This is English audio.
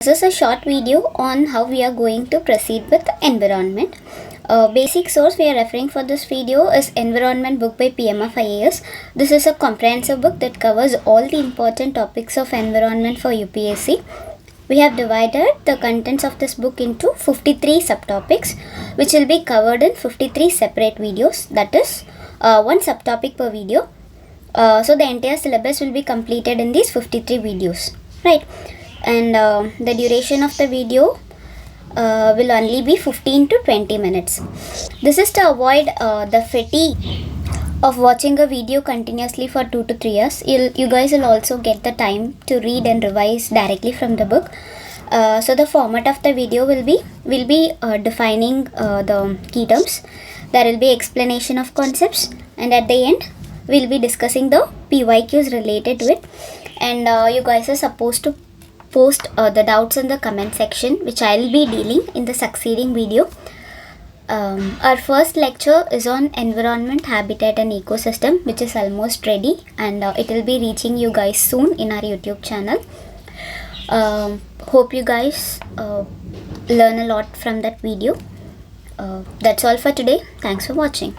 This is a short video on how we are going to proceed with environment. Basic source we are referring for this video is Environment book by PMF IAS. This is a comprehensive book that covers all the important topics of environment for UPSC. We have divided the contents of this book into 53 subtopics, which will be covered in 53 separate videos. That is one subtopic per video. So the entire syllabus will be completed in these 53 videos, right? And the duration of the video will only be 15 to 20 minutes. This is to avoid the fatigue of watching a video continuously for 2 to 3 hours. You guys will also get the time to read and revise directly from the book. So the format of the video will be defining the key terms. There will be explanation of concepts, and at the end we'll be discussing the PYQs related to it. And you guys are supposed to post the doubts in the comment section, which I will be dealing in the succeeding video. Our first lecture is on environment, habitat and ecosystem, which is almost ready, and it will be reaching you guys soon in our YouTube channel. Hope you guys learn a lot from that video. That's all for today. Thanks for watching.